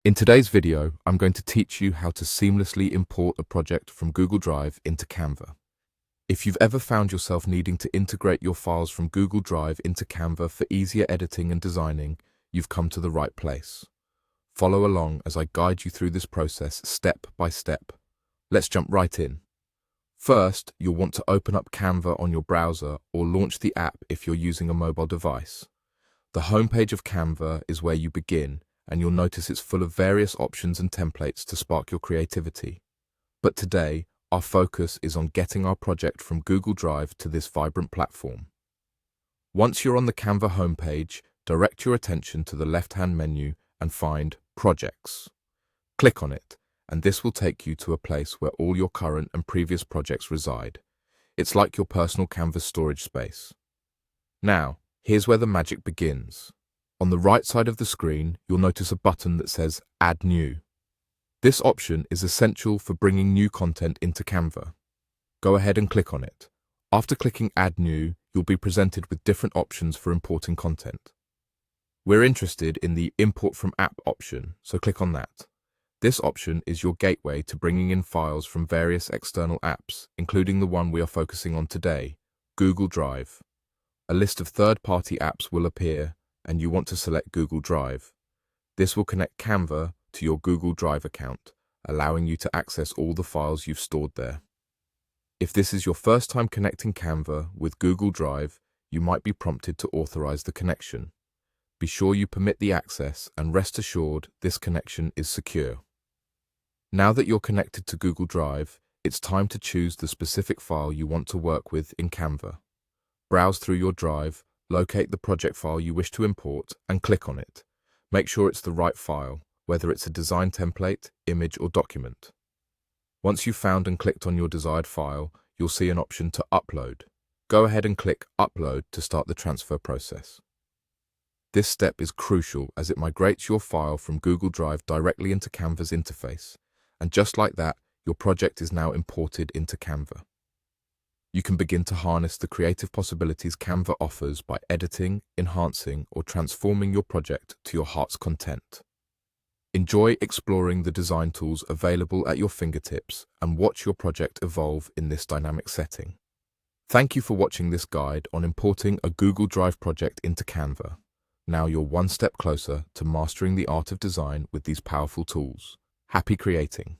In today's video, I'm going to teach you how to seamlessly import a project from Google Drive into Canva. If you've ever found yourself needing to integrate your files from Google Drive into Canva for easier editing and designing, you've come to the right place. Follow along as I guide you through this process step by step. Let's jump right in. First, you'll want to open up Canva on your browser or launch the app if you're using a mobile device. The homepage of Canva is where you begin, and you'll notice it's full of various options and templates to spark your creativity. But today, our focus is on getting our project from Google Drive to this vibrant platform. Once you're on the Canva homepage, direct your attention to the left-hand menu and find Projects. Click on it, and this will take you to a place where all your current and previous projects reside. It's like your personal Canvas storage space. Now, here's where the magic begins. On the right side of the screen, you'll notice a button that says Add New. This option is essential for bringing new content into Canva. Go ahead and click on it. After clicking Add New, you'll be presented with different options for importing content. We're interested in the Import from App option, so click on that. This option is your gateway to bringing in files from various external apps, including the one we are focusing on today, Google Drive. A list of third-party apps will appear, and you want to select Google Drive. This will connect Canva to your Google Drive account, allowing you to access all the files you've stored there. If this is your first time connecting Canva with Google Drive, you might be prompted to authorize the connection. Be sure you permit the access and rest assured this connection is secure. Now that you're connected to Google Drive, it's time to choose the specific file you want to work with in Canva. Browse through your drive, locate the project file you wish to import, and click on it. Make sure it's the right file, whether it's a design template, image, or document. Once you've found and clicked on your desired file, you'll see an option to upload. Go ahead and click Upload to start the transfer process. This step is crucial as it migrates your file from Google Drive directly into Canva's interface. And just like that, your project is now imported into Canva. You can begin to harness the creative possibilities Canva offers by editing, enhancing, or transforming your project to your heart's content. Enjoy exploring the design tools available at your fingertips and watch your project evolve in this dynamic setting. Thank you for watching this guide on importing a Google Drive project into Canva. Now you're one step closer to mastering the art of design with these powerful tools. Happy creating!